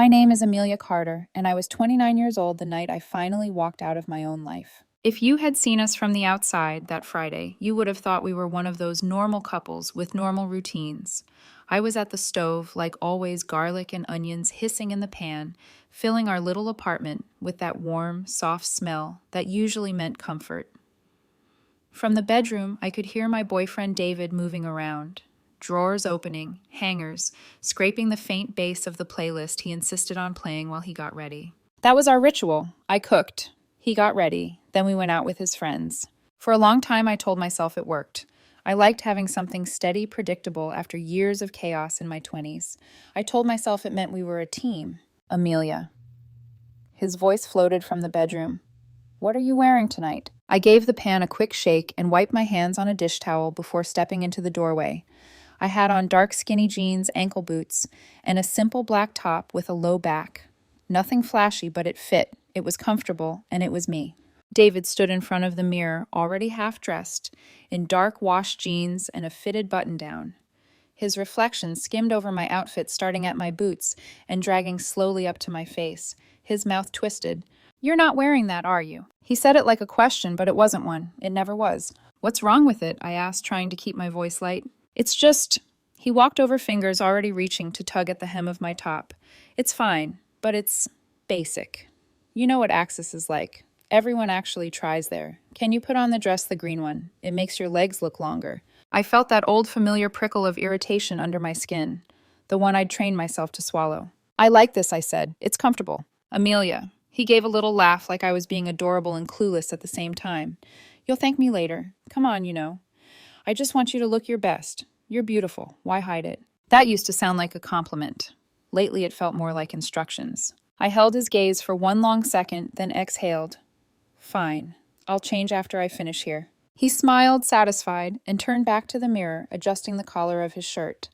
My name is Amelia Carter, and I was 29 years old the night I finally walked out of my own life. If you had seen us from the outside that Friday, you would have thought we were one of those normal couples with normal routines. I was at the stove, like always, garlic and onions hissing in the pan, filling our little apartment with that warm, soft smell that usually meant comfort. From the bedroom, I could hear my boyfriend David moving around. Drawers opening, hangers, scraping the faint bass of the playlist he insisted on playing while he got ready. That was our ritual. I cooked. He got ready. Then we went out with his friends. For a long time, I told myself it worked. I liked having something steady, predictable after years of chaos in my 20s. I told myself it meant we were a team. Amelia. His voice floated from the bedroom. What are you wearing tonight? I gave the pan a quick shake and wiped my hands on a dish towel before stepping into the doorway. I had on dark skinny jeans, ankle boots, and a simple black top with a low back. Nothing flashy, but it fit. It was comfortable, and it was me. David stood in front of the mirror, already half-dressed, in dark wash jeans and a fitted button-down. His reflection skimmed over my outfit, starting at my boots and dragging slowly up to my face. His mouth twisted. "You're not wearing that, are you?" He said it like a question, but it wasn't one. It never was. "What's wrong with it?" I asked, trying to keep my voice light. "It's just—" He walked over, fingers already reaching to tug at the hem of my top. "It's fine, but it's basic. You know what Axis is like. Everyone actually tries there. Can you put on the dress, the green one? It makes your legs look longer." I felt that old familiar prickle of irritation under my skin, the one I'd trained myself to swallow. "I like this," I said. "It's comfortable." "Amelia." He gave a little laugh like I was being adorable and clueless at the same time. "You'll thank me later. Come on, you know. I just want you to look your best. You're beautiful. Why hide it?" That used to sound like a compliment. Lately, it felt more like instructions. I held his gaze for one long second, then exhaled. "Fine. I'll change after I finish here." He smiled, satisfied, and turned back to the mirror, adjusting the collar of his shirt.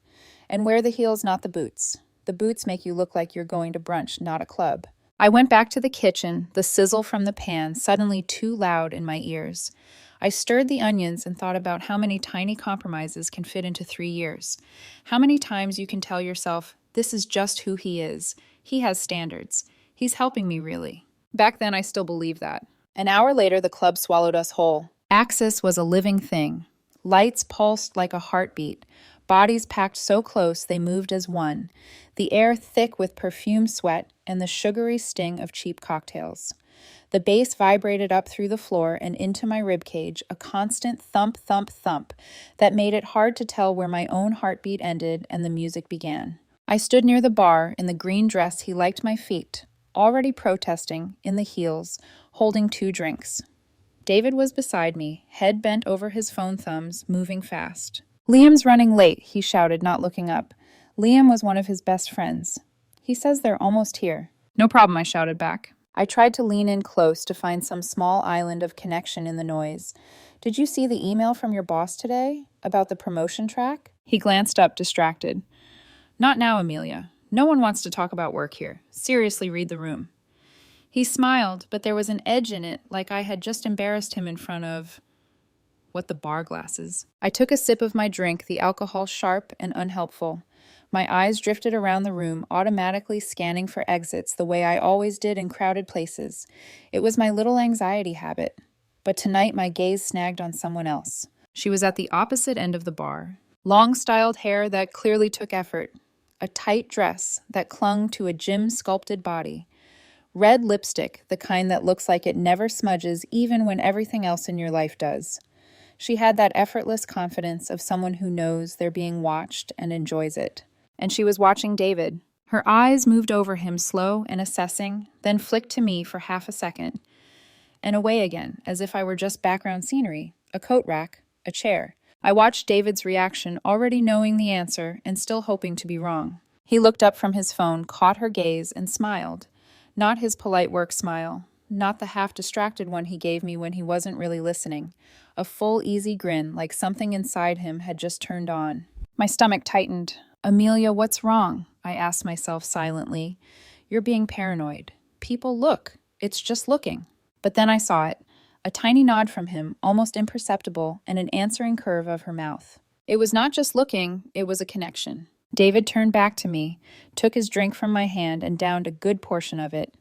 "And wear the heels, not the boots. The boots make you look like you're going to brunch, not a club." I went back to the kitchen, the sizzle from the pan suddenly too loud in my ears. I stirred the onions and thought about how many tiny compromises can fit into 3 years. How many times you can tell yourself, this is just who he is. He has standards. He's helping me, really. Back then, I still believed that. An hour later, the club swallowed us whole. Axis was a living thing. Lights pulsed like a heartbeat. Bodies packed so close they moved as one. The air thick with perfume sweat and the sugary sting of cheap cocktails. The bass vibrated up through the floor and into my ribcage, a constant thump, thump, thump that made it hard to tell where my own heartbeat ended and the music began. I stood near the bar in the green dress he liked my feet, already protesting, in the heels, holding 2 drinks. David was beside me, head bent over his phone thumbs, moving fast. "Liam's running late," he shouted, not looking up. Liam was one of his best friends. "He says they're almost here." "No problem," I shouted back. I tried to lean in close to find some small island of connection in the noise. "Did you see the email from your boss today about the promotion track?" He glanced up, distracted. "Not now, Amelia. No one wants to talk about work here. Seriously, read the room." He smiled, but there was an edge in it, like I had just embarrassed him in front of, what, the bar glasses. I took a sip of my drink, the alcohol sharp and unhelpful. My eyes drifted around the room, automatically scanning for exits the way I always did in crowded places. It was my little anxiety habit. But tonight my gaze snagged on someone else. She was at the opposite end of the bar. Long-styled hair that clearly took effort. A tight dress that clung to a gym-sculpted body. Red lipstick, the kind that looks like it never smudges even when everything else in your life does. She had that effortless confidence of someone who knows they're being watched and enjoys it. And she was watching David. Her eyes moved over him, slow and assessing, then flicked to me for half a second, and away again, as if I were just background scenery, a coat rack, a chair. I watched David's reaction, already knowing the answer and still hoping to be wrong. He looked up from his phone, caught her gaze, and smiled. Not his polite work smile, not the half-distracted one he gave me when he wasn't really listening. A full, easy grin, like something inside him had just turned on. My stomach tightened. "Amelia, what's wrong?" I asked myself silently. "You're being paranoid. People look. It's just looking." But then I saw it. A tiny nod from him, almost imperceptible, and an answering curve of her mouth. It was not just looking, it was a connection. David turned back to me, took his drink from my hand, and downed a good portion of it.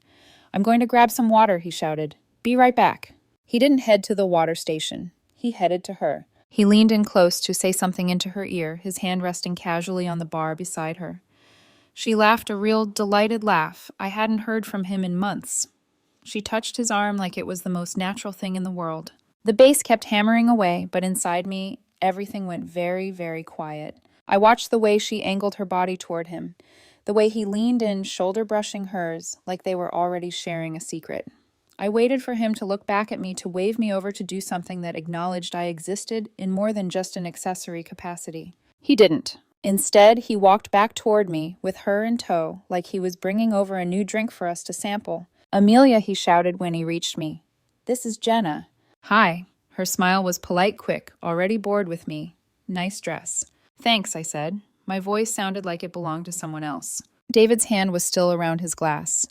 "I'm going to grab some water," he shouted. "Be right back." He didn't head to the water station. He headed to her. He leaned in close to say something into her ear, his hand resting casually on the bar beside her. She laughed a real delighted laugh. I hadn't heard from him in months. She touched his arm like it was the most natural thing in the world. The bass kept hammering away, but inside me, everything went very, very quiet. I watched the way she angled her body toward him, the way he leaned in, shoulder brushing hers, like they were already sharing a secret. I waited for him to look back at me, to wave me over to do something that acknowledged I existed in more than just an accessory capacity. He didn't. Instead, he walked back toward me, with her in tow, like he was bringing over a new drink for us to sample. "Amelia," he shouted when he reached me. "This is Jenna." "Hi." Her smile was polite, quick, already bored with me. "Nice dress." "Thanks," I said. My voice sounded like it belonged to someone else. David's hand was still around his glass.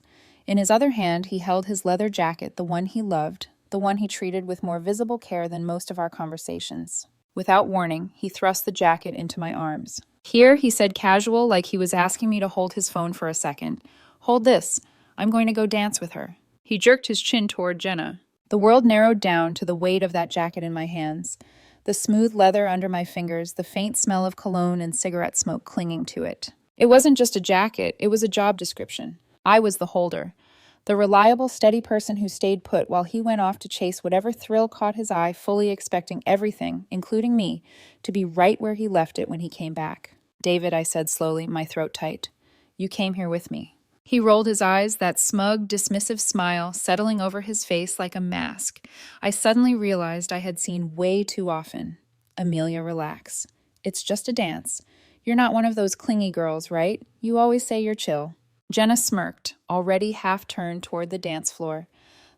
In his other hand, he held his leather jacket, the one he loved, the one he treated with more visible care than most of our conversations. Without warning, he thrust the jacket into my arms. "Here," he said, casual, like he was asking me to hold his phone for a second. "Hold this. I'm going to go dance with her." He jerked his chin toward Jenna. The world narrowed down to the weight of that jacket in my hands. The smooth leather under my fingers, the faint smell of cologne and cigarette smoke clinging to it. It wasn't just a jacket, it was a job description. I was the holder, the reliable, steady person who stayed put while he went off to chase whatever thrill caught his eye, fully expecting everything, including me, to be right where he left it when he came back. "David," I said slowly, my throat tight, "you came here with me." He rolled his eyes, that smug, dismissive smile settling over his face like a mask. I suddenly realized I had seen way too often. "Amelia, relax. It's just a dance. You're not one of those clingy girls, right? You always say you're chill." Jenna smirked, already half-turned toward the dance floor.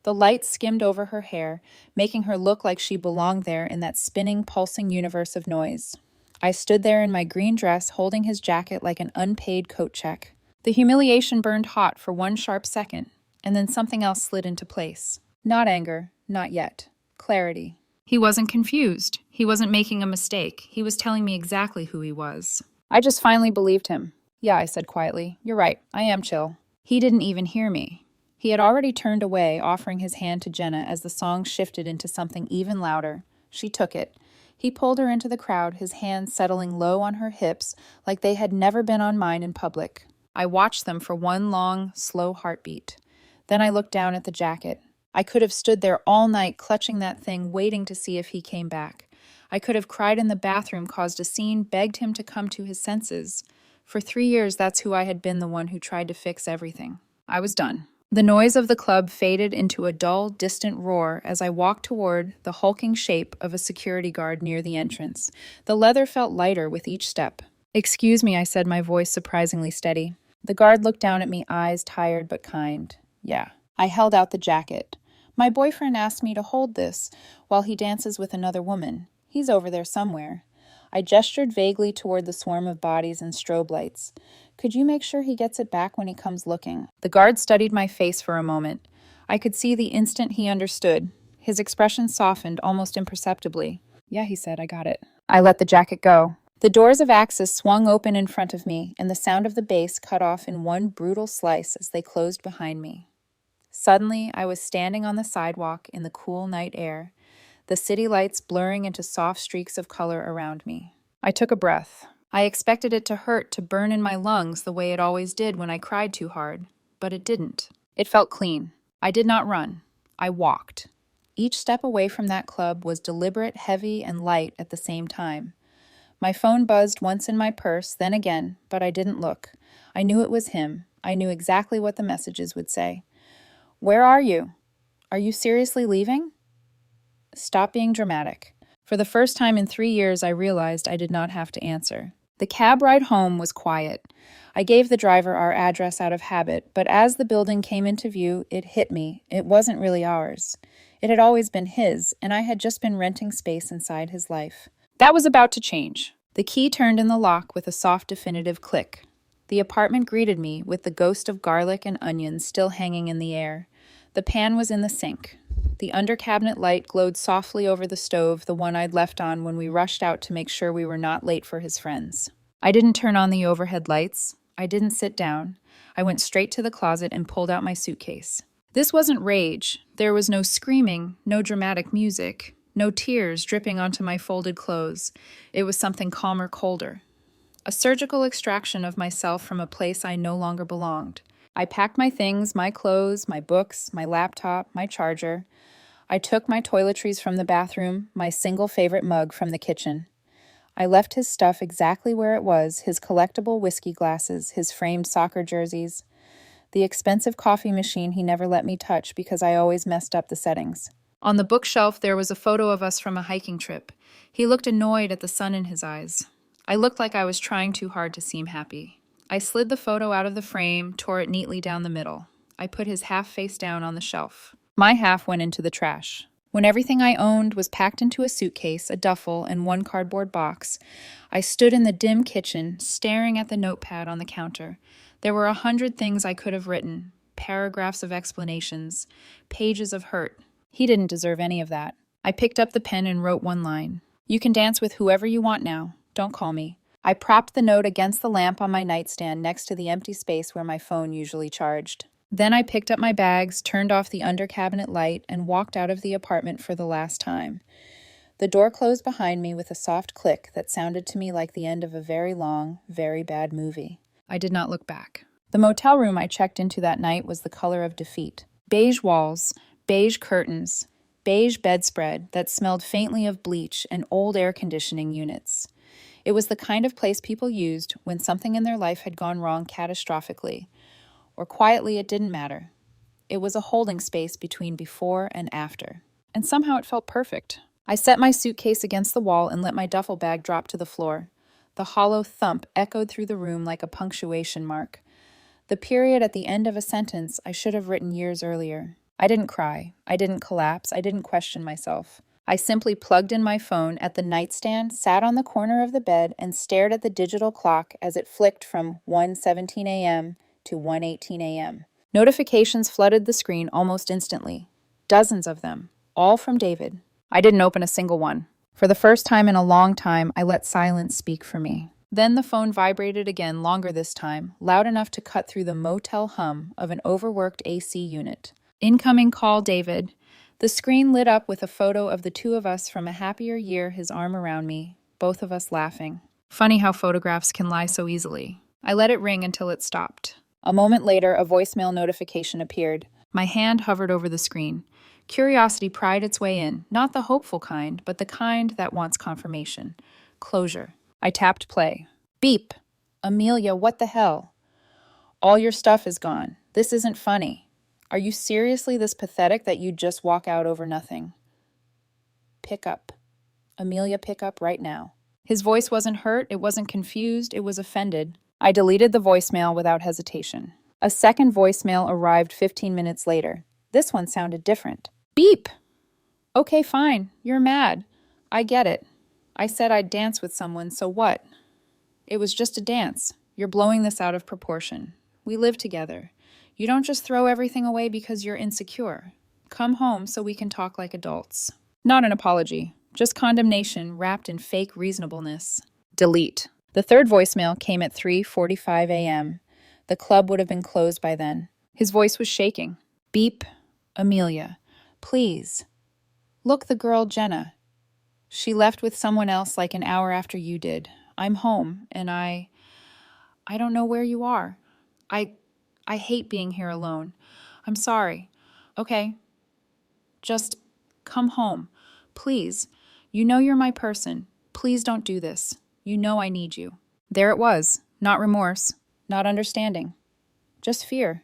The light skimmed over her hair, making her look like she belonged there in that spinning, pulsing universe of noise. I stood there in my green dress, holding his jacket like an unpaid coat check. The humiliation burned hot for one sharp second, and then something else slid into place. Not anger, not yet. Clarity. He wasn't confused. He wasn't making a mistake. He was telling me exactly who he was. I just finally believed him. "Yeah," I said quietly. "You're right. I am chill." He didn't even hear me. He had already turned away, offering his hand to Jenna as the song shifted into something even louder. She took it. He pulled her into the crowd, his hands settling low on her hips like they had never been on mine in public. I watched them for one long, slow heartbeat. Then I looked down at the jacket. I could have stood there all night clutching that thing, waiting to see if he came back. I could have cried in the bathroom, caused a scene, begged him to come to his senses. For 3 years, that's who I had been, the one who tried to fix everything. I was done. The noise of the club faded into a dull, distant roar as I walked toward the hulking shape of a security guard near the entrance. The leather felt lighter with each step. "Excuse me," I said, my voice surprisingly steady. The guard looked down at me, eyes tired but kind. "Yeah." I held out the jacket. "My boyfriend asked me to hold this while he dances with another woman. He's over there somewhere." I gestured vaguely toward the swarm of bodies and strobe lights. "Could you make sure he gets it back when he comes looking?" The guard studied my face for a moment. I could see the instant he understood. His expression softened almost imperceptibly. "Yeah," he said, "I got it." I let the jacket go. The doors of Axis swung open in front of me, and the sound of the bass cut off in one brutal slice as they closed behind me. Suddenly, I was standing on the sidewalk in the cool night air, the city lights blurring into soft streaks of color around me. I took a breath. I expected it to hurt, to burn in my lungs the way it always did when I cried too hard, but it didn't. It felt clean. I did not run. I walked. Each step away from that club was deliberate, heavy, and light at the same time. My phone buzzed once in my purse, then again, but I didn't look. I knew it was him. I knew exactly what the messages would say. "Where are you? Are you seriously leaving?" Stop being dramatic. For the first time in 3 years, I realized I did not have to answer. The cab ride home was quiet. I gave the driver our address out of habit, but as the building came into view, it hit me. It wasn't really ours. It had always been his, and I had just been renting space inside his life. That was about to change. The key turned in the lock with a soft, definitive click. The apartment greeted me with the ghost of garlic and onions still hanging in the air. The pan was in the sink. The under-cabinet light glowed softly over the stove, the one I'd left on when we rushed out to make sure we were not late for his friends. I didn't turn on the overhead lights. I didn't sit down. I went straight to the closet and pulled out my suitcase. This wasn't rage. There was no screaming, no dramatic music, no tears dripping onto my folded clothes. It was something calmer, colder. A surgical extraction of myself from a place I no longer belonged. I packed my things, my clothes, my books, my laptop, my charger. I took my toiletries from the bathroom, my single favorite mug from the kitchen. I left his stuff exactly where it was, his collectible whiskey glasses, his framed soccer jerseys, the expensive coffee machine he never let me touch because I always messed up the settings. On the bookshelf, there was a photo of us from a hiking trip. He looked annoyed at the sun in his eyes. I looked like I was trying too hard to seem happy. I slid the photo out of the frame, tore it neatly down the middle. I put his half face down on the shelf. My half went into the trash. When everything I owned was packed into a suitcase, a duffel, and one cardboard box, I stood in the dim kitchen, staring at the notepad on the counter. There were 100 things I could have written, paragraphs of explanations, pages of hurt. He didn't deserve any of that. I picked up the pen and wrote one line. "You can dance with whoever you want now. Don't call me." I propped the note against the lamp on my nightstand next to the empty space where my phone usually charged. Then I picked up my bags, turned off the under-cabinet light, and walked out of the apartment for the last time. The door closed behind me with a soft click that sounded to me like the end of a very long, very bad movie. I did not look back. The motel room I checked into that night was the color of defeat. Beige walls, beige curtains, beige bedspread that smelled faintly of bleach and old air conditioning units. It was the kind of place people used when something in their life had gone wrong catastrophically, or quietly, it didn't matter. It was a holding space between before and after. And somehow it felt perfect. I set my suitcase against the wall and let my duffel bag drop to the floor. The hollow thump echoed through the room like a punctuation mark. The period at the end of a sentence I should have written years earlier. I didn't cry. I didn't collapse. I didn't question myself. I simply plugged in my phone at the nightstand, sat on the corner of the bed, and stared at the digital clock as it flicked from 1:17 a.m. to 1:18 a.m. Notifications flooded the screen almost instantly. Dozens of them, all from David. I didn't open a single one. For the first time in a long time, I let silence speak for me. Then the phone vibrated again, longer this time, loud enough to cut through the motel hum of an overworked AC unit. "Incoming call, David." The screen lit up with a photo of the two of us from a happier year, his arm around me, both of us laughing. Funny how photographs can lie so easily. I let it ring until it stopped. A moment later, a voicemail notification appeared. My hand hovered over the screen. Curiosity pried its way in, not the hopeful kind, but the kind that wants confirmation. Closure. I tapped play. Beep! Amelia, what the hell? All your stuff is gone. This isn't funny. Are you seriously this pathetic that you'd just walk out over nothing? Pick up. Amelia, pick up right now. His voice wasn't hurt, it wasn't confused, it was offended. I deleted the voicemail without hesitation. A second voicemail arrived 15 minutes later. This one sounded different. Beep! Okay, fine. You're mad. I get it. I said I'd dance with someone, so what? It was just a dance. You're blowing this out of proportion. We live together. You don't just throw everything away because you're insecure. Come home so we can talk like adults. Not an apology, just condemnation wrapped in fake reasonableness. Delete. The third voicemail came at 3:45 a.m. The club would have been closed by then. His voice was shaking. Beep. Amelia. Please. Look, the girl Jenna. She left with someone else like an hour after you did. I'm home, and I don't know where you are. I hate being here alone. I'm sorry. Okay. Just come home. Please. You know you're my person. Please don't do this. You know I need you. There it was. Not remorse. Not understanding. Just fear.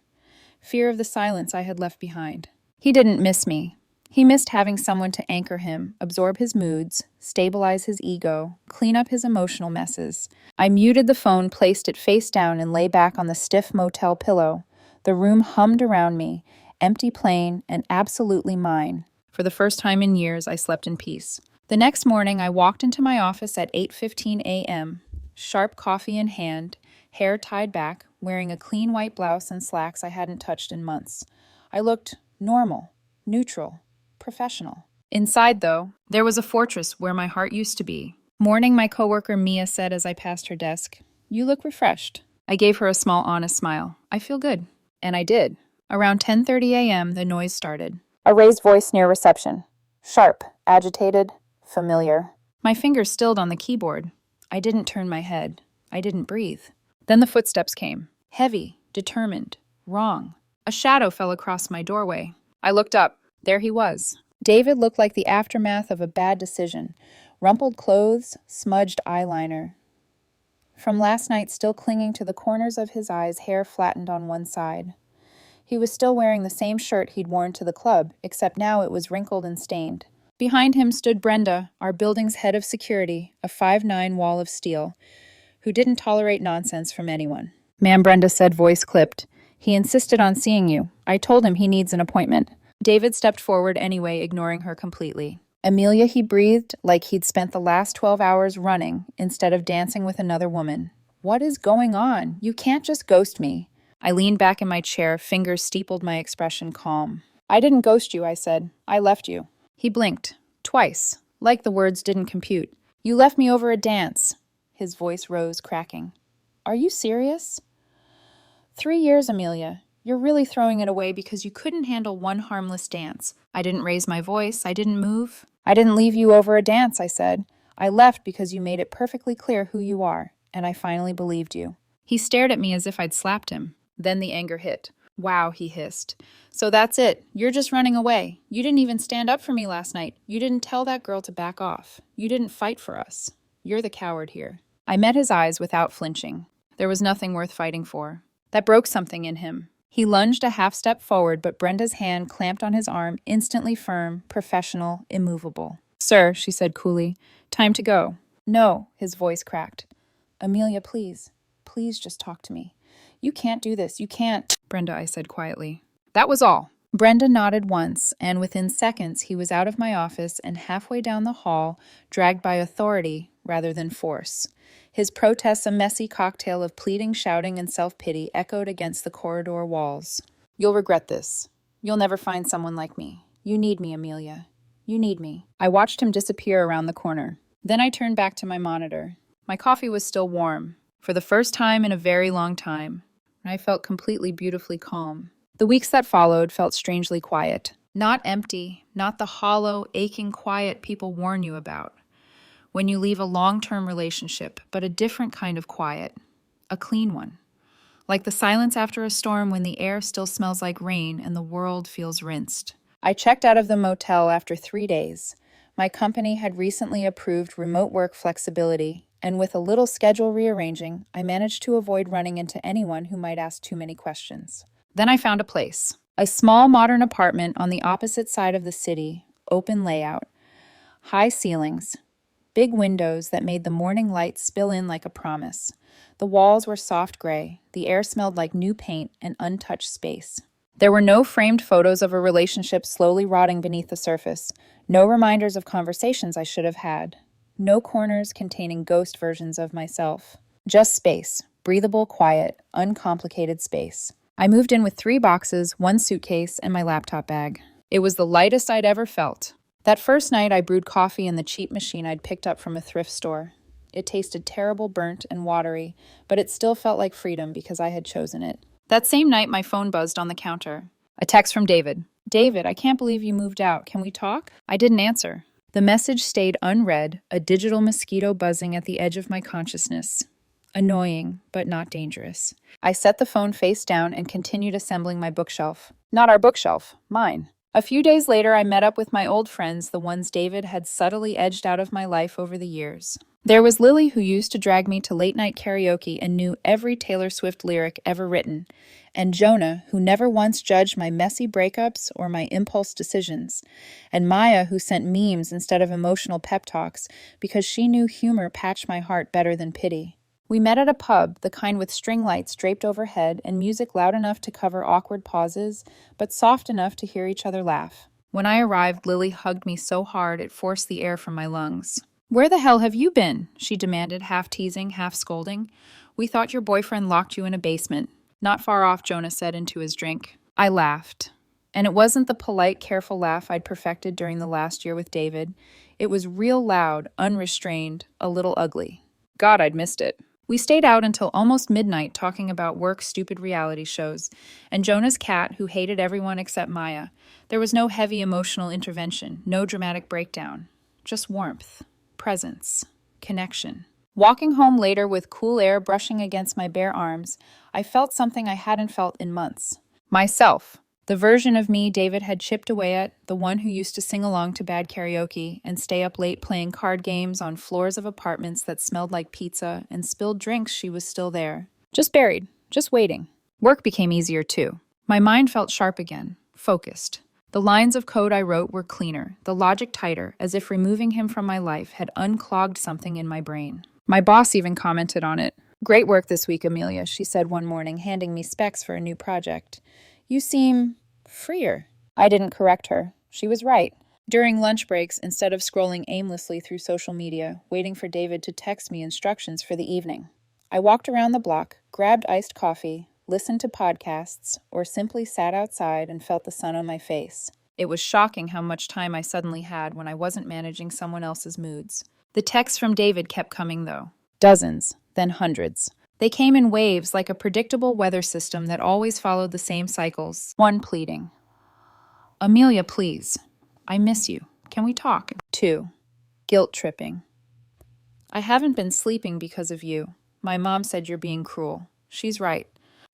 Fear of the silence I had left behind. He didn't miss me. He missed having someone to anchor him, absorb his moods, stabilize his ego, clean up his emotional messes. I muted the phone, placed it face down, and lay back on the stiff motel pillow. The room hummed around me, empty, plain, and absolutely mine. For the first time in years, I slept in peace. The next morning, I walked into my office at 8:15 a.m., sharp coffee in hand, hair tied back, wearing a clean white blouse and slacks I hadn't touched in months. I looked normal, neutral, professional. Inside, though, there was a fortress where my heart used to be. Morning, my coworker Mia said as I passed her desk, You look refreshed. I gave her a small, honest smile. I feel good. And I did. Around 10:30 a.m., the noise started. A raised voice near reception. Sharp, agitated, familiar. My fingers stilled on the keyboard. I didn't turn my head. I didn't breathe. Then the footsteps came. Heavy, determined, wrong. A shadow fell across my doorway. I looked up. There he was. David looked like the aftermath of a bad decision. Rumpled clothes, smudged eyeliner. From last night still clinging to the corners of his eyes, hair flattened on one side. He was still wearing the same shirt he'd worn to the club, except now it was wrinkled and stained. Behind him stood Brenda, our building's head of security, a 5'9" wall of steel, who didn't tolerate nonsense from anyone. Ma'am, Brenda said, voice clipped. He insisted on seeing you. I told him he needs an appointment. David stepped forward anyway, ignoring her completely. Amelia, he breathed like he'd spent the last 12 hours running instead of dancing with another woman. What is going on? You can't just ghost me. I leaned back in my chair, fingers steepled my expression calm. I didn't ghost you, I said. I left you. He blinked. Twice. Like the words didn't compute. You left me over a dance. His voice rose, cracking. Are you serious? 3 years, Amelia. You're really throwing it away because you couldn't handle one harmless dance. I didn't raise my voice. I didn't move. I didn't leave you over a dance, I said. I left because you made it perfectly clear who you are, and I finally believed you. He stared at me as if I'd slapped him. Then the anger hit. Wow, he hissed. So that's it. You're just running away. You didn't even stand up for me last night. You didn't tell that girl to back off. You didn't fight for us. You're the coward here. I met his eyes without flinching. There was nothing worth fighting for. That broke something in him. He lunged a half step forward, but Brenda's hand clamped on his arm, instantly firm, professional, immovable. Sir, she said coolly, time to go. No, his voice cracked. Amelia, please. Please just talk to me. You can't do this. You can't. Brenda, I said quietly. That was all. Brenda nodded once, and within seconds he was out of my office and halfway down the hall, dragged by authority rather than force. His protests a messy cocktail of pleading, shouting, and self-pity echoed against the corridor walls. You'll regret this. You'll never find someone like me. You need me, Amelia. You need me. I watched him disappear around the corner. Then I turned back to my monitor. My coffee was still warm, for the first time in a very long time, and I felt completely beautifully calm. The weeks that followed felt strangely quiet. Not empty, not the hollow, aching quiet people warn you about when you leave a long-term relationship, but a different kind of quiet, a clean one. Like the silence after a storm when the air still smells like rain and the world feels rinsed. I checked out of the motel after 3 days. My company had recently approved remote work flexibility, and with a little schedule rearranging, I managed to avoid running into anyone who might ask too many questions. Then I found a place. A small modern apartment on the opposite side of the city, open layout, high ceilings, big windows that made the morning light spill in like a promise. The walls were soft gray. The air smelled like new paint and untouched space. There were no framed photos of a relationship slowly rotting beneath the surface, no reminders of conversations I should have had, no corners containing ghost versions of myself. Just space, breathable, quiet, uncomplicated space. I moved in with 3 boxes, 1 suitcase, and my laptop bag. It was the lightest I'd ever felt. That first night, I brewed coffee in the cheap machine I'd picked up from a thrift store. It tasted terrible, burnt, and watery, but it still felt like freedom because I had chosen it. That same night, my phone buzzed on the counter. A text from David. David, I can't believe you moved out. Can we talk? I didn't answer. The message stayed unread, a digital mosquito buzzing at the edge of my consciousness. Annoying, but not dangerous. I set the phone face down and continued assembling my bookshelf. Not our bookshelf, mine. A few days later, I met up with my old friends, the ones David had subtly edged out of my life over the years. There was Lily, who used to drag me to late-night karaoke and knew every Taylor Swift lyric ever written, and Jonah, who never once judged my messy breakups or my impulse decisions, and Maya, who sent memes instead of emotional pep talks because she knew humor patched my heart better than pity. We met at a pub, the kind with string lights draped overhead and music loud enough to cover awkward pauses, but soft enough to hear each other laugh. When I arrived, Lily hugged me so hard it forced the air from my lungs. Where the hell have you been? She demanded, half teasing, half scolding. We thought your boyfriend locked you in a basement. Not far off, Jonah said into his drink. I laughed. And it wasn't the polite, careful laugh I'd perfected during the last year with David. It was real loud, unrestrained, a little ugly. God, I'd missed it. We stayed out until almost midnight talking about work stupid reality shows, and Jonah's cat, who hated everyone except Maya. There was no heavy emotional intervention, no dramatic breakdown. Just warmth, presence, connection. Walking home later with cool air brushing against my bare arms, I felt something I hadn't felt in months. Myself. The version of me David had chipped away at, the one who used to sing along to bad karaoke and stay up late playing card games on floors of apartments that smelled like pizza and spilled drinks. She was still there. Just buried, just waiting. Work became easier too. My mind felt sharp again, focused. The lines of code I wrote were cleaner, the logic tighter, as if removing him from my life had unclogged something in my brain. My boss even commented on it. "Great work this week, Amelia," she said one morning, handing me specs for a new project. "You seem freer." I didn't correct her. She was right. During lunch breaks, instead of scrolling aimlessly through social media, waiting for David to text me instructions for the evening, I walked around the block, grabbed iced coffee, listened to podcasts, or simply sat outside and felt the sun on my face. It was shocking how much time I suddenly had when I wasn't managing someone else's moods. The texts from David kept coming, though. Dozens, then hundreds. They came in waves like a predictable weather system that always followed the same cycles. One pleading, "Amelia, please. I miss you. Can we talk?" Two, guilt tripping. "I haven't been sleeping because of you. My mom said you're being cruel. She's right."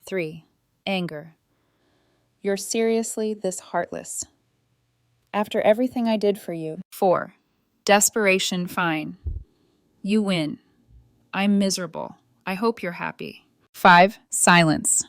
Three, anger. "You're seriously this heartless. After everything I did for you." Four, desperation. "Fine. You win. I'm miserable. I hope you're happy." Five, silence.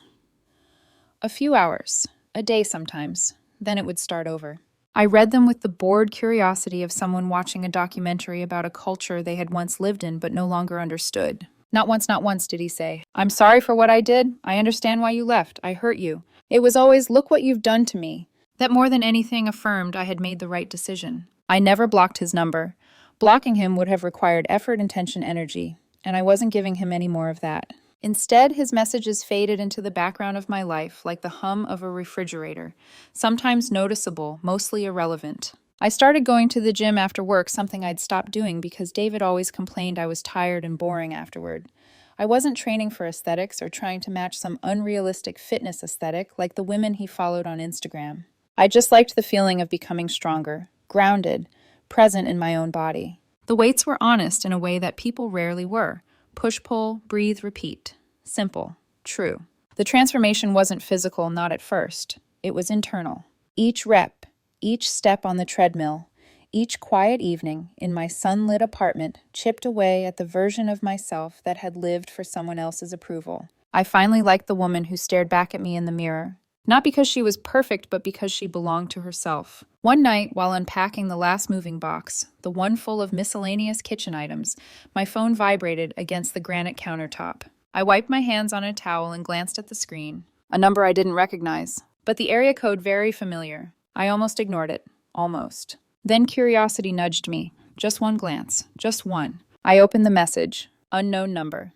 A few hours, a day sometimes, then it would start over. I read them with the bored curiosity of someone watching a documentary about a culture they had once lived in but no longer understood. Not once did he say, "I'm sorry for what I did. I understand why you left. I hurt you." It was always, "Look what you've done to me." That more than anything affirmed I had made the right decision. I never blocked his number. Blocking him would have required effort, intention, energy, and I wasn't giving him any more of that. Instead, his messages faded into the background of my life like the hum of a refrigerator, sometimes noticeable, mostly irrelevant. I started going to the gym after work, something I'd stopped doing because David always complained I was tired and boring afterward. I wasn't training for aesthetics or trying to match some unrealistic fitness aesthetic like the women he followed on Instagram. I just liked the feeling of becoming stronger, grounded, present in my own body. The weights were honest in a way that people rarely were. Push-pull, breathe, repeat. Simple, true. The transformation wasn't physical, not at first. It was internal. Each rep, each step on the treadmill, each quiet evening in my sunlit apartment chipped away at the version of myself that had lived for someone else's approval. I finally liked the woman who stared back at me in the mirror. Not because she was perfect, but because she belonged to herself. One night, while unpacking the last moving box, the one full of miscellaneous kitchen items, my phone vibrated against the granite countertop. I wiped my hands on a towel and glanced at the screen. A number I didn't recognize, but the area code very familiar. I almost ignored it. Almost. Then curiosity nudged me. Just one glance. Just one. I opened the message. Unknown number.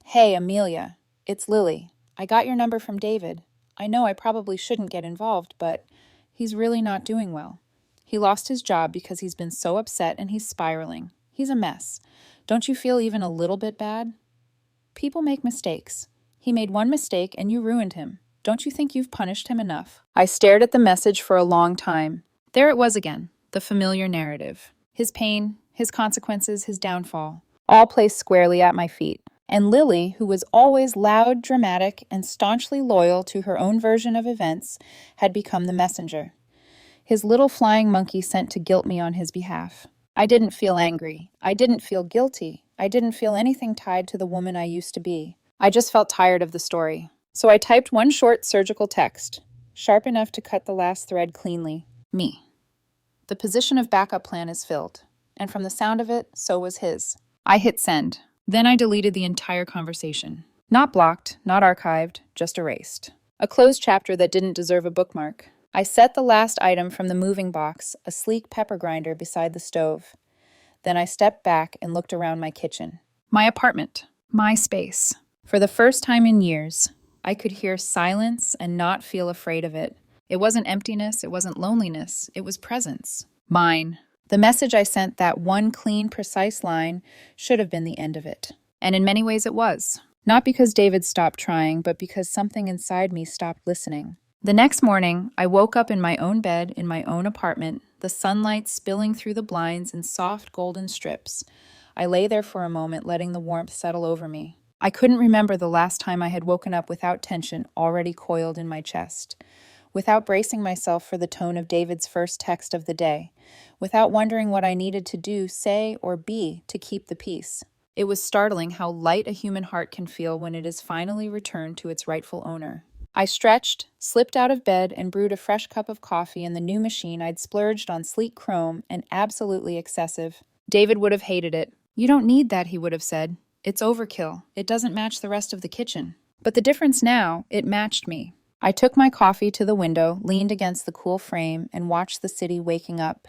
"Hey, Amelia. It's Lily. I got your number from David. I know I probably shouldn't get involved, but he's really not doing well. He lost his job because he's been so upset and he's spiraling. He's a mess. Don't you feel even a little bit bad? People make mistakes. He made one mistake and you ruined him. Don't you think you've punished him enough?" I stared at the message for a long time. There it was again, the familiar narrative. His pain, his consequences, his downfall, all placed squarely at my feet. And Lily, who was always loud, dramatic, and staunchly loyal to her own version of events, had become the messenger. His little flying monkey sent to guilt me on his behalf. I didn't feel angry. I didn't feel guilty. I didn't feel anything tied to the woman I used to be. I just felt tired of the story. So I typed one short surgical text, sharp enough to cut the last thread cleanly. Me. The position of backup plan is filled. And from the sound of it, so was his. I hit send. Then I deleted the entire conversation. Not blocked, not archived, just erased. A closed chapter that didn't deserve a bookmark. I set the last item from the moving box, a sleek pepper grinder beside the stove. Then I stepped back and looked around my kitchen. My apartment. My space. For the first time in years, I could hear silence and not feel afraid of it. It wasn't emptiness, it wasn't loneliness, it was presence. Mine. The message I sent, that one clean, precise line, should have been the end of it. And in many ways it was. Not because David stopped trying, but because something inside me stopped listening. The next morning, I woke up in my own bed in my own apartment, the sunlight spilling through the blinds in soft golden strips. I lay there for a moment, letting the warmth settle over me. I couldn't remember the last time I had woken up without tension already coiled in my chest, without bracing myself for the tone of David's first text of the day, without wondering what I needed to do, say, or be to keep the peace. It was startling how light a human heart can feel when it is finally returned to its rightful owner. I stretched, slipped out of bed, and brewed a fresh cup of coffee in the new machine I'd splurged on sleek chrome and absolutely excessive. David would have hated it. "You don't need that," he would have said. "It's overkill. It doesn't match the rest of the kitchen." But the difference now, it matched me. I took my coffee to the window, leaned against the cool frame, and watched the city waking up.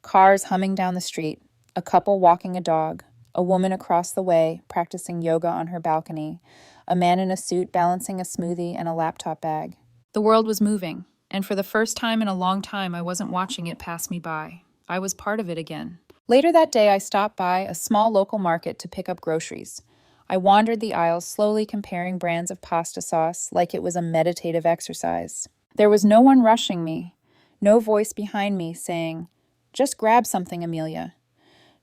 Cars humming down the street, a couple walking a dog, a woman across the way practicing yoga on her balcony, a man in a suit balancing a smoothie and a laptop bag. The world was moving, and for the first time in a long time I wasn't watching it pass me by. I was part of it again. Later that day, I stopped by a small local market to pick up groceries. I wandered the aisles, slowly comparing brands of pasta sauce like it was a meditative exercise. There was no one rushing me, no voice behind me saying, "Just grab something, Amelia."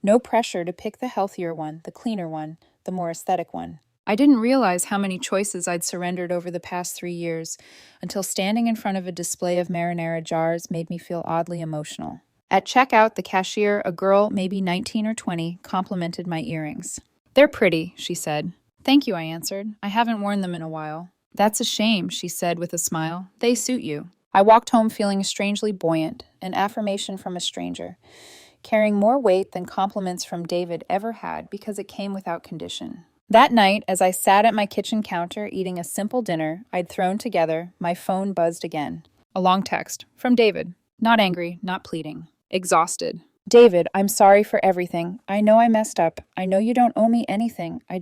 No pressure to pick the healthier one, the cleaner one, the more aesthetic one. I didn't realize how many choices I'd surrendered over the past 3 years until standing in front of a display of marinara jars made me feel oddly emotional. At checkout, the cashier, a girl maybe 19 or 20, complimented my earrings. "They're pretty," she said. "Thank you," I answered. "I haven't worn them in a while." "That's a shame," she said with a smile. "They suit you." I walked home feeling strangely buoyant, an affirmation from a stranger, carrying more weight than compliments from David ever had because it came without condition. That night, as I sat at my kitchen counter eating a simple dinner I'd thrown together, my phone buzzed again. A long text from David. Not angry, not pleading. Exhausted. "David, I'm sorry for everything. I know I messed up. I know you don't owe me anything. I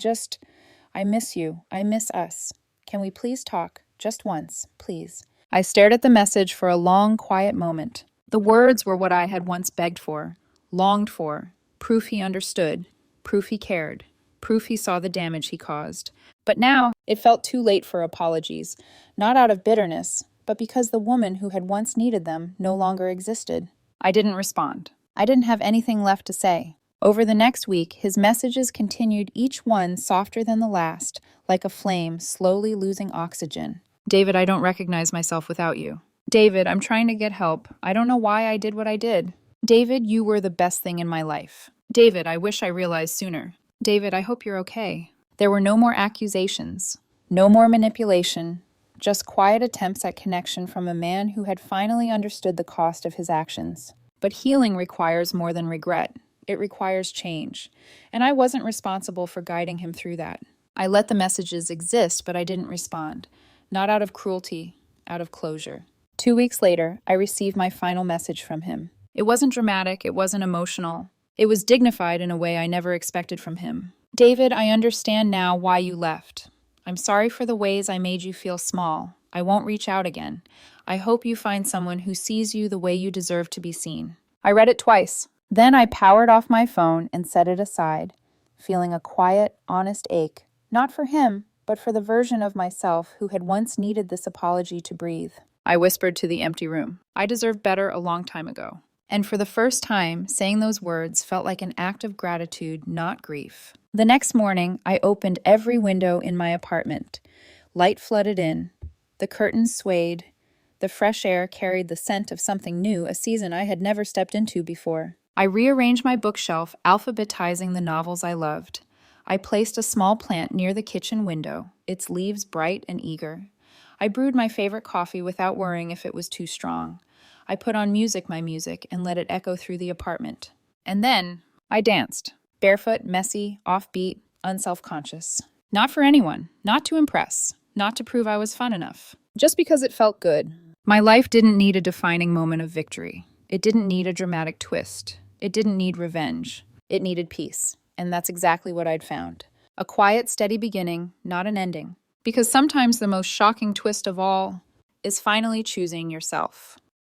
miss you. I miss us. Can we please talk? Just once, please." I stared at the message for a long, quiet moment. The words were what I had once begged for, longed for, proof he understood, proof he cared, proof he saw the damage he caused. But now, it felt too late for apologies, not out of bitterness, but because the woman who had once needed them no longer existed. I didn't respond. I didn't have anything left to say. Over the next week, his messages continued, each one softer than the last, like a flame slowly losing oxygen. "David, I don't recognize myself without you." "David, I'm trying to get help. I don't know why I did what I did." "David, you were the best thing in my life." "David, I wish I realized sooner." "David, I hope you're okay." There were no more accusations, no more manipulation, just quiet attempts at connection from a man who had finally understood the cost of his actions. But healing requires more than regret. It requires change. And I wasn't responsible for guiding him through that. I let the messages exist, but I didn't respond. Not out of cruelty, out of closure. 2 weeks later, I received my final message from him. It wasn't dramatic, it wasn't emotional. It was dignified in a way I never expected from him. "David, I understand now why you left. I'm sorry for the ways I made you feel small. I won't reach out again. I hope you find someone who sees you the way you deserve to be seen." I read it twice. Then I powered off my phone and set it aside, feeling a quiet, honest ache, not for him, but for the version of myself who had once needed this apology to breathe. I whispered to the empty room. I deserved better a long time ago. And for the first time, saying those words felt like an act of gratitude, not grief. The next morning, I opened every window in my apartment. Light flooded in. The curtains swayed. The fresh air carried the scent of something new, a season I had never stepped into before. I rearranged my bookshelf, alphabetizing the novels I loved. I placed a small plant near the kitchen window, its leaves bright and eager. I brewed my favorite coffee without worrying if it was too strong. I put on my music, and let it echo through the apartment. And then I danced. Barefoot, messy, offbeat, unself-conscious. Not for anyone, not to impress, not to prove I was fun enough. Just because it felt good. My life didn't need a defining moment of victory. It didn't need a dramatic twist. It didn't need revenge. It needed peace. And that's exactly what I'd found. A quiet, steady beginning, not an ending. Because sometimes the most shocking twist of all is finally choosing yourself.